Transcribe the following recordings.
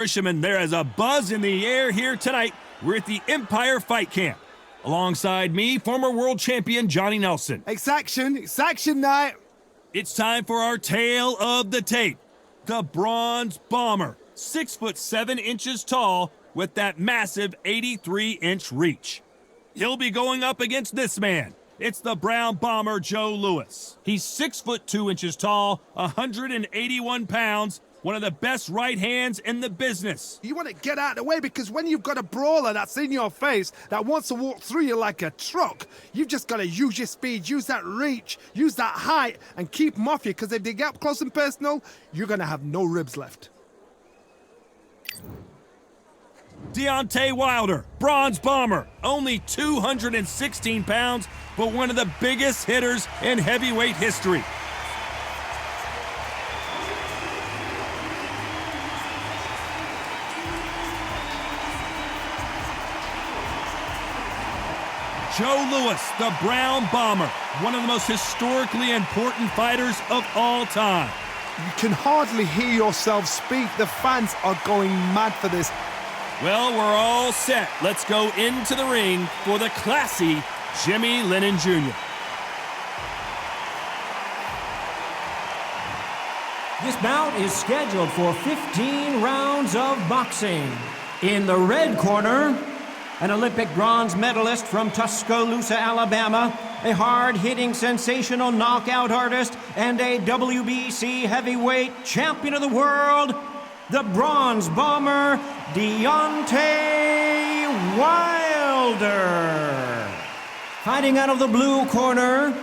Fisherman, there is a buzz in the air here tonight. We're at the Empire Fight Camp. Alongside me, former world champion Johnny Nelson. It's action night. It's time for our tale of the tape. The Bronze Bomber, 6'7" tall with that massive 83-inch reach. He'll be going up against this man. It's the Brown Bomber Joe Louis. He's 6'2" tall, 181 pounds, one of the best right hands in the business. You want to get out of the way because when you've got a brawler that's in your face that wants to walk through you like a truck, you've just got to use your speed, use that reach, use that height, and keep them off you, because if they get up close and personal, you're going to have no ribs left. Deontay Wilder, Bronze Bomber, only 216 pounds, but one of the biggest hitters in heavyweight history. Joe Louis, the Brown Bomber, one of the most historically important fighters of all time. You can hardly hear yourself speak. The fans are going mad for this. Well, we're all set. Let's go into the ring for the classy Jimmy Lennon Jr. This bout is scheduled for 15 rounds of boxing. In the red corner, an Olympic bronze medalist from Tuscaloosa, Alabama, a hard-hitting, sensational knockout artist, and a WBC heavyweight champion of the world, the Bronze Bomber, Deontay Wilder. Fighting out of the blue corner,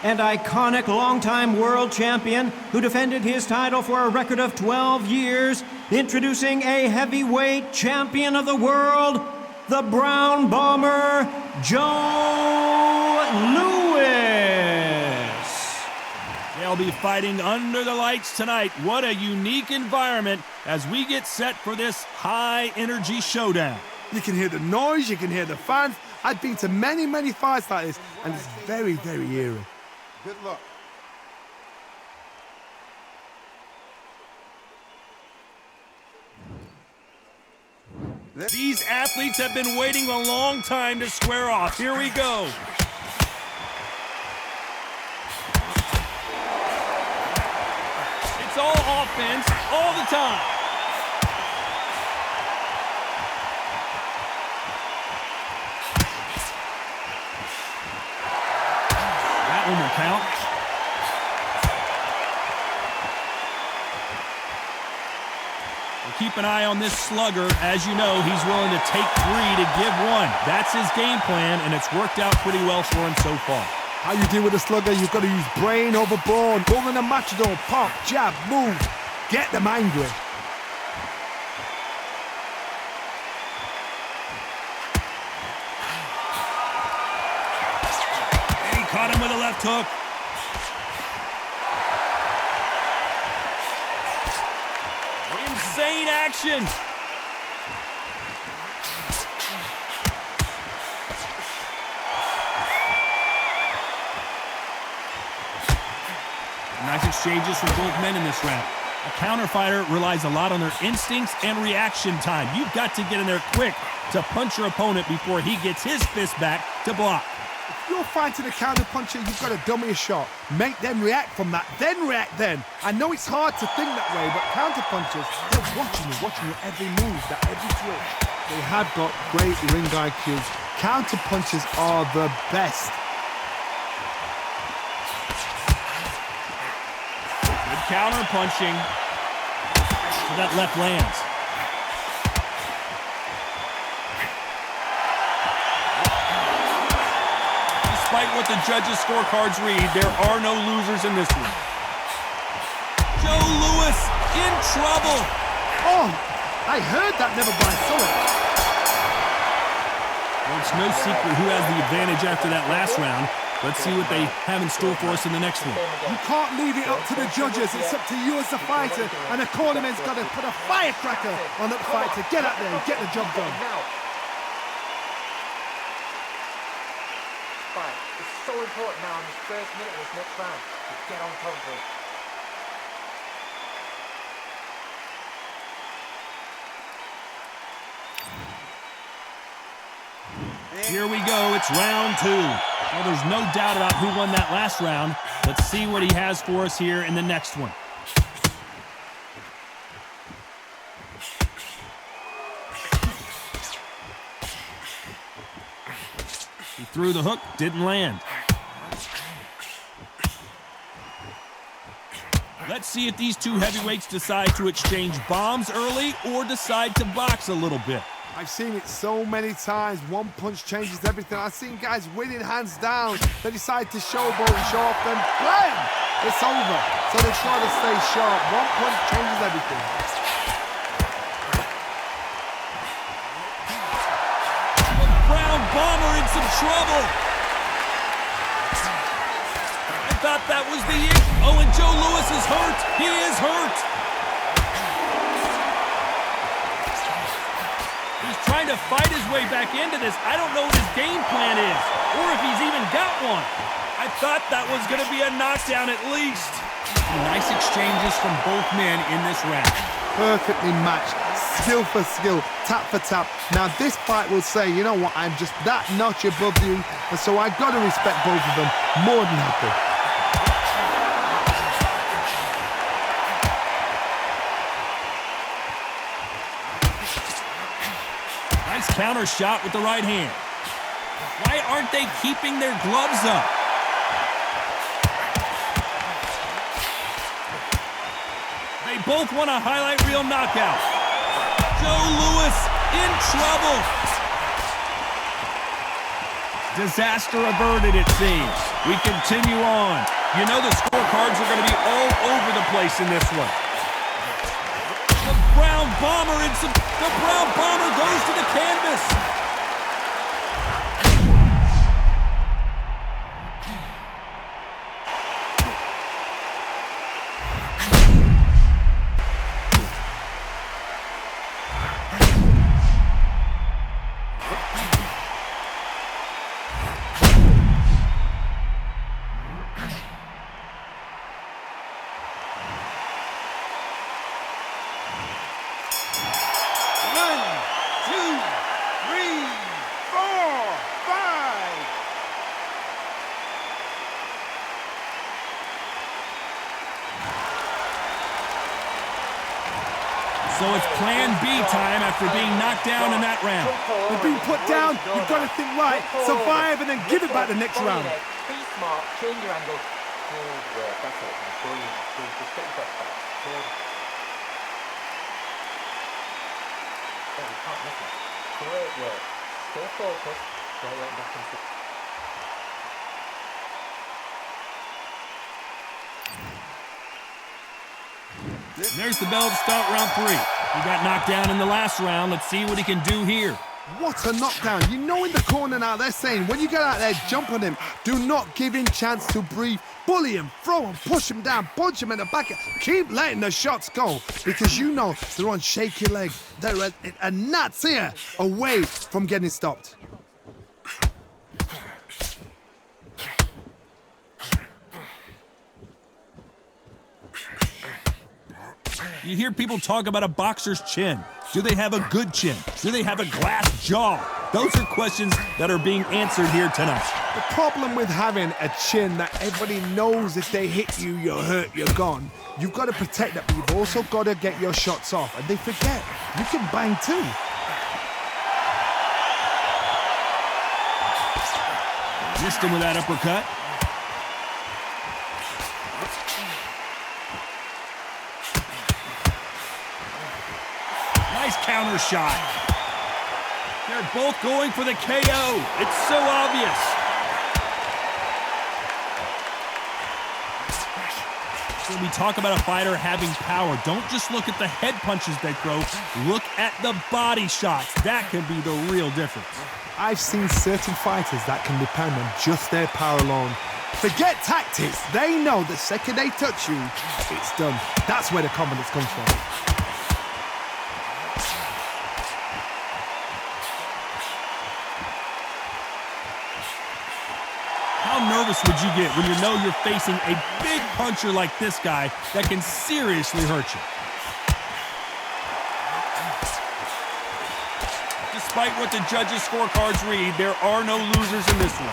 an iconic longtime world champion who defended his title for a record of 12 years, introducing a heavyweight champion of the world, the Brown Bomber, Joe Louis. They'll be fighting under the lights tonight. What a unique environment as we get set for this high-energy showdown. You can hear the noise, you can hear the fans. I've been to many, many fights like this, and it's very, very eerie. Good luck. These athletes have been waiting a long time to square off. Here we go. It's all offense all the time. That one will count. Keep an eye on this slugger. As you know, he's willing to take 3 to give 1. That's his game plan, and it's worked out pretty well for him so far. How you deal with a slugger, you've got to use brain over brawn. Go on a matador, pop, jab, move. Get them angry. He caught him with a left hook. Insane action. Nice exchanges from both men in this round. A counter fighter relies a lot on their instincts and reaction time. You've got to get in there quick to punch your opponent before he gets his fist back to block. If you're fighting a counter puncher, you've got to dummy a shot. Make them react from that, then react then. I know it's hard to think that way, but counter punchers, they're watching you every move, that every switch. They have got great ring IQs. Counter punchers are the best. Good counter punching. So that left lands. Despite what the judges' scorecards read, there are no losers in this one. Joe Louis in trouble. Oh, I heard that, never by saw it. Well, it's no secret who has the advantage after that last round. Let's see what they have in store for us in the next one. You can't leave it up to the judges. It's up to you as the fighter, and the cornerman's got to put a firecracker on that fight to get out there and get the job done. It's so important now in this first minute of this next round to get on top of it. Here we go, it's round 2. Well, there's no doubt about who won that last round. Let's see what he has for us here in the next one. He threw the hook, didn't land. Let's see if these two heavyweights decide to exchange bombs early or decide to box a little bit. I've seen it so many times. One punch changes everything. I've seen guys winning hands down. They decide to showboat and show off, then blam! It's over. So they try to stay sharp. One punch changes everything. The Brown Bomber in some trouble. I thought that was the end. Oh, and Joe Louis is hurt. He is hurt. He's trying to fight his way back into this. I don't know what his game plan is, or if he's even got one. I thought that was going to be a knockdown at least. Nice exchanges from both men in this round. Perfectly matched, skill for skill, tap for tap. Now this fight will say, you know what, I'm just that notch above you, and so I've got to respect both of them more than happy. Nice counter shot with the right hand. Why aren't they keeping their gloves up? They both want a highlight reel knockout. Joe Louis in trouble. Disaster averted, it seems. We continue on. You know the scorecards are going to be all over the place in this one. The Brown Bomber goes to the canvas. So it's plan B time after being knocked down in that round. They've been put down, you've got to think right, survive and then give it back the next round. Be smart, change your angle. Good work, that's it. Brilliant. Just get your best back. Good. Oh, you can't miss it. Great work. Stay focused. Stay right back into it. There's the bell to start round 3. He got knocked down in the last round. Let's see what he can do here. What a knockdown. You know in the corner now they're saying, when you get out there, jump on him. Do not give him chance to breathe. Bully him, throw him, push him down, punch him in the back. Keep letting the shots go because you know they're on shaky legs. They're a gnat's ear away from getting stopped. You hear people talk about a boxer's chin. Do they have a good chin? Do they have a glass jaw? Those are questions that are being answered here tonight. The problem with having a chin that everybody knows if they hit you, you're hurt, you're gone. You've got to protect that, but you've also got to get your shots off. And they forget, you can bang too. Missed him with that uppercut. Nice counter shot. They're both going for the KO. It's so obvious. When we talk about a fighter having power, don't just look at the head punches they throw. Look at the body shots. That can be the real difference. I've seen certain fighters that can depend on just their power alone. Forget tactics. They know the second they touch you, it's done. That's where the confidence comes from. How nervous would you get when you know you're facing a big puncher like this guy that can seriously hurt you? Despite what the judges' scorecards read, there are no losers in this one.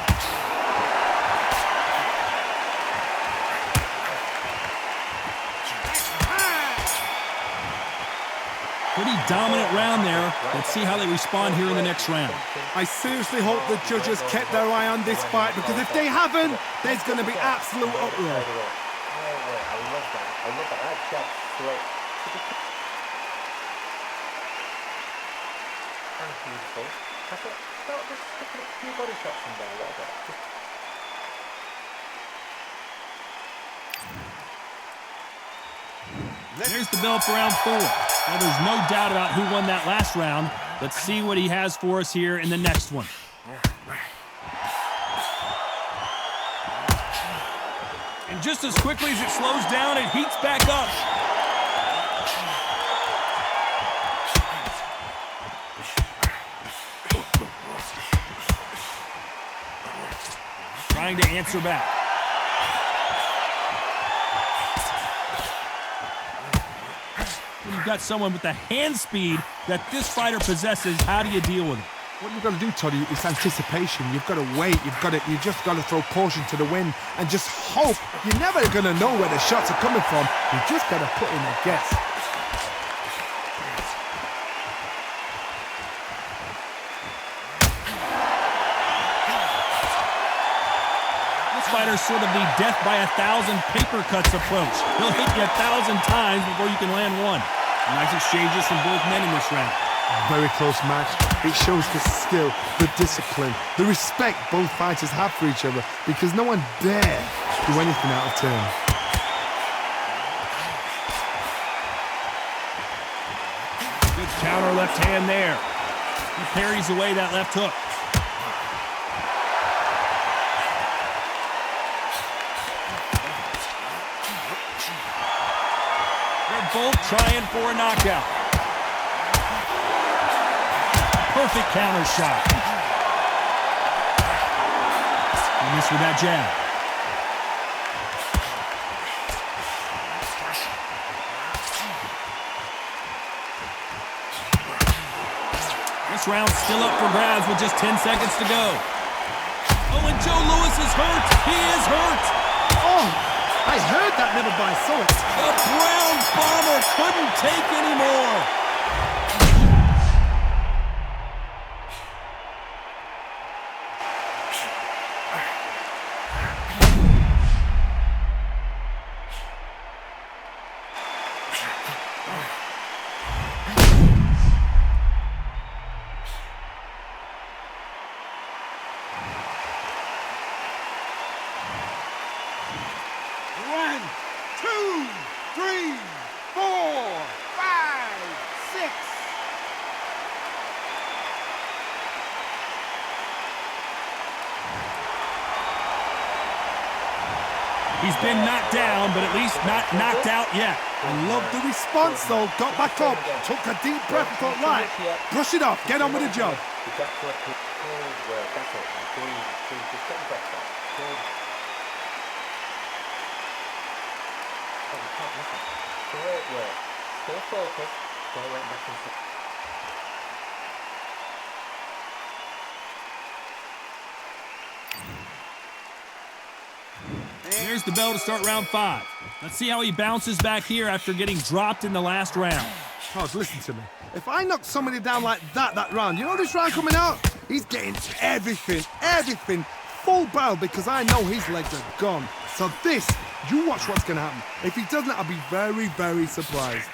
Pretty dominant round there. Let's see how they respond here in the next round. I seriously hope the judges kept their eye on this fight, because if they haven't, there's going to be absolute uproar. I love that. I love that. That jab straight. And beautiful. I thought, just sticking a few body shots in there a little bit. There's the bell for round 4. Now, there's no doubt about who won that last round. Let's see what he has for us here in the next one. And just as quickly as it slows down, it heats back up. Trying to answer back. When you've got someone with the hand speed that this fighter possesses, how do you deal with it? What you've got to do, Toddy, is anticipation. You've got to wait. You just got to throw caution to the wind and just hope. You're never going to know where the shots are coming from. You just got to put in a guess. This fighter's sort of the death by 1,000 paper cuts approach. He'll hit you 1,000 times before you can land one. Nice exchanges from both men in this round. Very close match. It shows the skill, the discipline, the respect both fighters have for each other, because no one dare do anything out of turn. Good counter left hand there. He parries away that left hook. They're both trying for a knockout. Perfect counter shot. He missed with that jab. This round's still up for grabs with just 10 seconds to go. Oh, and Joe Louis is hurt. He is hurt. Oh, I heard that, never by saw it. The Brown Bomber couldn't take anymore. He's been knocked down, but at least not knocked out yet. I love the response, though. Got back up, took a deep breath and thought, right, brush it off, get on with the job. Great work. Stay focused. Go right back into it. There's the bell to start round 5. Let's see how he bounces back here after getting dropped in the last round. Oh, listen to me. If I knock somebody down like that round, you know this round coming out? He's getting everything, full barrel, because I know his legs are gone. So this, you watch what's going to happen. If he doesn't, I'll be very, very surprised.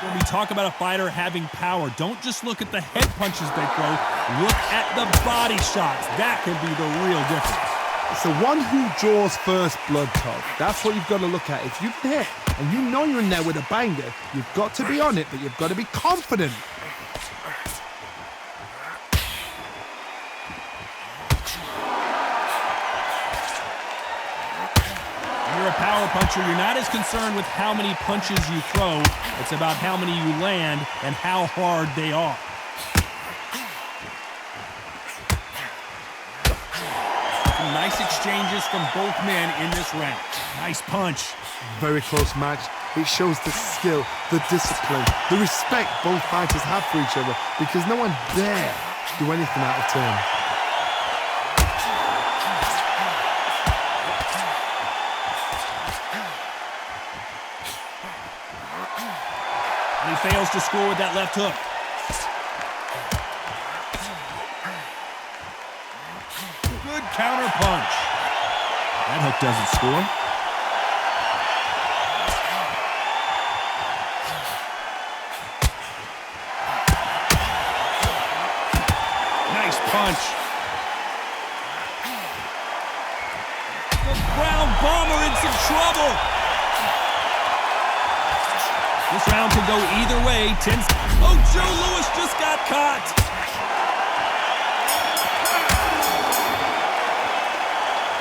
When we talk about a fighter having power, don't just look at the head punches they throw. Look at the body shots. That can be the real difference. It's the one who draws first blood, Todd. That's what you've got to look at. If you've hit and you know you're in there with a banger, you've got to be on it, but you've got to be confident. When you're a power puncher, you're not as concerned with how many punches you throw. It's about how many you land and how hard they are. Some nice exchanges from both men in this round. Nice punch. Very close match. It shows the skill, the discipline, the respect both fighters have for each other because no one dare do anything out of turn. And he fails to score with that left hook. Good counter punch. That hook doesn't score. Nice punch. The ground bomber in some trouble. This round could go either way. Oh, Joe Louis just got caught.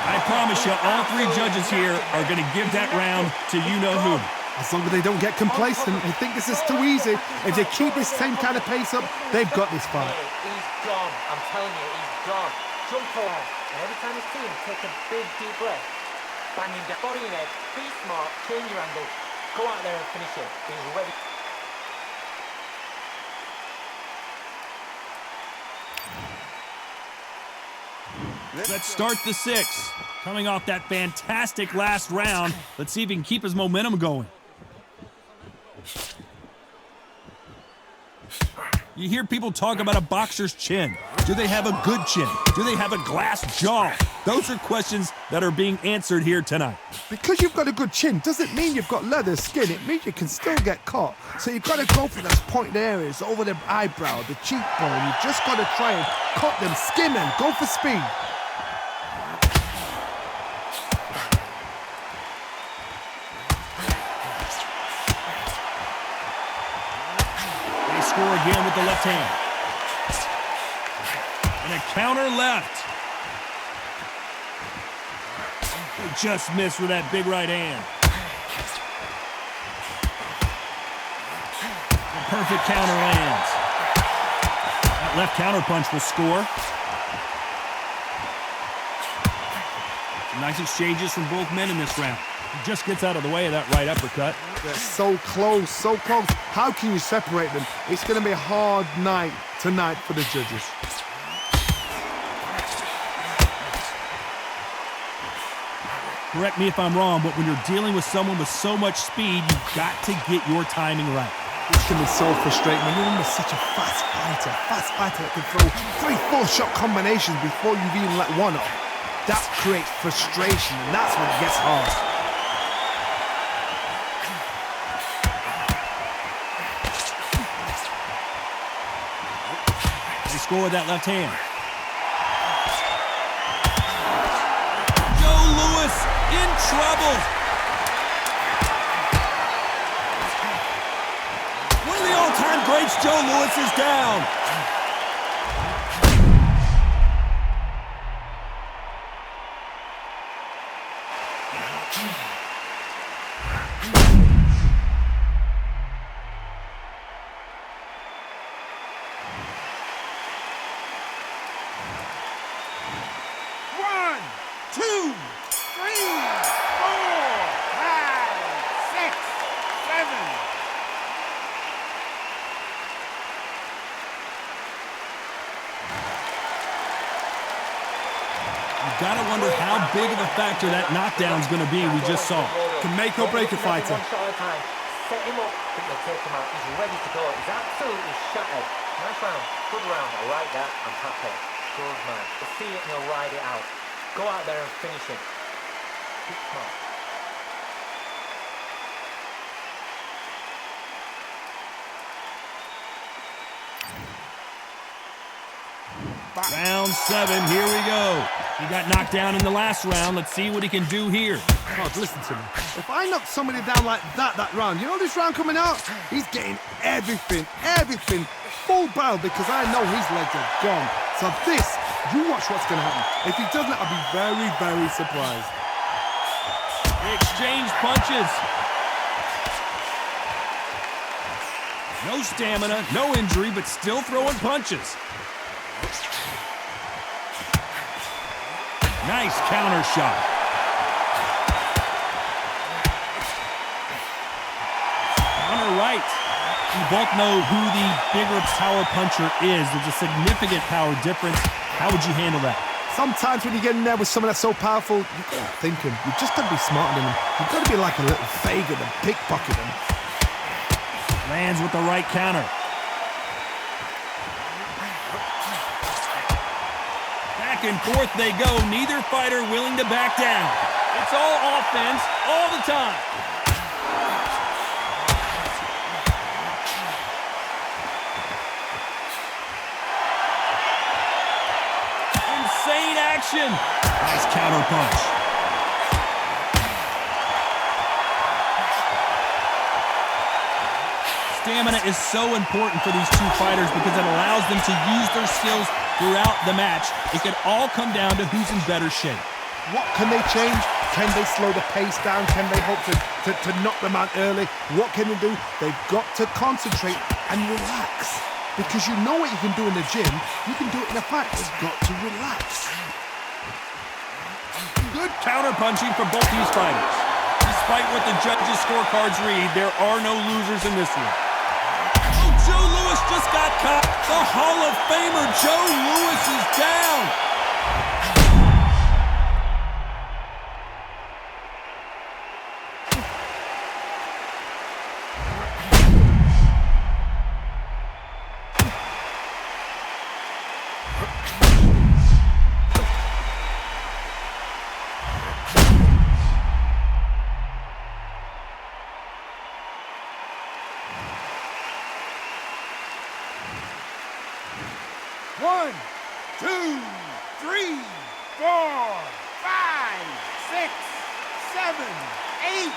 I promise you, all three judges here are going to give that round to you-know-who. As long as they don't get complacent and think this is too easy, if they keep this same kind of pace up, they've got this fight. He's gone. I'm telling you, he's gone. Jump forward. And every time you see him, take a big, deep breath. Bang him down. Body in head. Be smart. Change your angle. Go out there and finish him. He's ready. Let's start the sixth. Coming off that fantastic last round, let's see if he can keep his momentum going. You hear people talk about a boxer's chin. Do they have a good chin? Do they have a glass jaw? Those are questions that are being answered here tonight. Because you've got a good chin doesn't mean you've got leather skin. It means you can still get caught. So you've got to go for those pointed areas over the eyebrow, the cheekbone. You've just got to try and cut them, skin them, go for speed. Score again with the left hand. And a counter left. He just missed with that big right hand. The perfect counter lands. That left counter punch will score. Some nice exchanges from both men in this round. He just gets out of the way of that right uppercut. They're so close, so close. How can you separate them? It's going to be a hard night tonight for the judges. Correct me if I'm wrong, but when you're dealing with someone with so much speed, you've got to get your timing right. This can be so frustrating when you're under such a fast fighter that can throw 3-4 shot combinations before you've even let one off. That creates frustration, and that's when it gets hard. Score with that left hand. Joe Louis in trouble. One of the all-time greats, Joe Louis, is down. Gotta wonder how big of a factor that knockdown's gonna be we just saw. Can make or break a fighter. One shot at a time. Set him up, think they'll take him out. He's ready to go. He's absolutely shattered. Nice round. Good round. I like that. I'm happy. Good man. We'll see it and he'll ride it out. Go out there and finish him. Keep smart. Round 7, here we go. He got knocked down in the last round. Let's see what he can do here. God, listen to me. If I knock somebody down like that round, you know this round coming out? He's getting everything, full barrel because I know his legs are gone. So this, you watch what's going to happen. If he doesn't, I'll be very, very surprised. They exchange punches. No stamina, no injury, but still throwing punches. Nice counter shot. Hunter Wright. You both know who the bigger power puncher is. There's a significant power difference. How would you handle that? Sometimes when you get in there with someone that's so powerful, you've got to think him. You just got to be smarter than him. You've got to be like a little Fagin and pickpocket him. Lands with the right counter. Back and forth they go. Neither fighter willing to back down. It's all offense all the time. Insane action. Nice counter punch. Stamina is so important for these two fighters because it allows them to use their skills throughout the match. It can all come down to who's in better shape. What can they change? Can they slow the pace down? Can they hope to knock them out early? What can they do? They've got to concentrate and relax. Because you know what you can do in the gym, you can do it in a fight. You've got to relax. Good counter punching from both these fighters. Despite what the judges' scorecards read, there are no losers in this one. Oh, Joe Louis just got caught. The Hall of Famer Joe Louis is down. One, two, three, 4, 5, 6, 7, 8,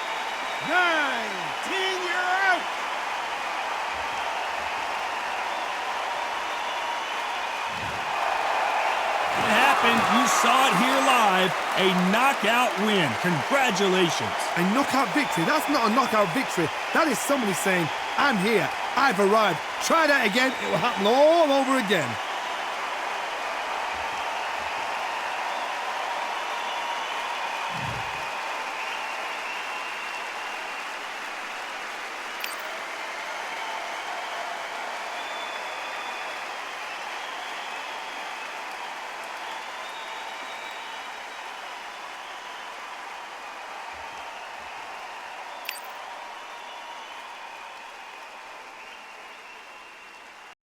9, 10, you're out! It happened. You saw it here live. A knockout win. Congratulations. A knockout victory? That's not a knockout victory. That is somebody saying, I'm here, I've arrived. Try that again, it will happen all over again.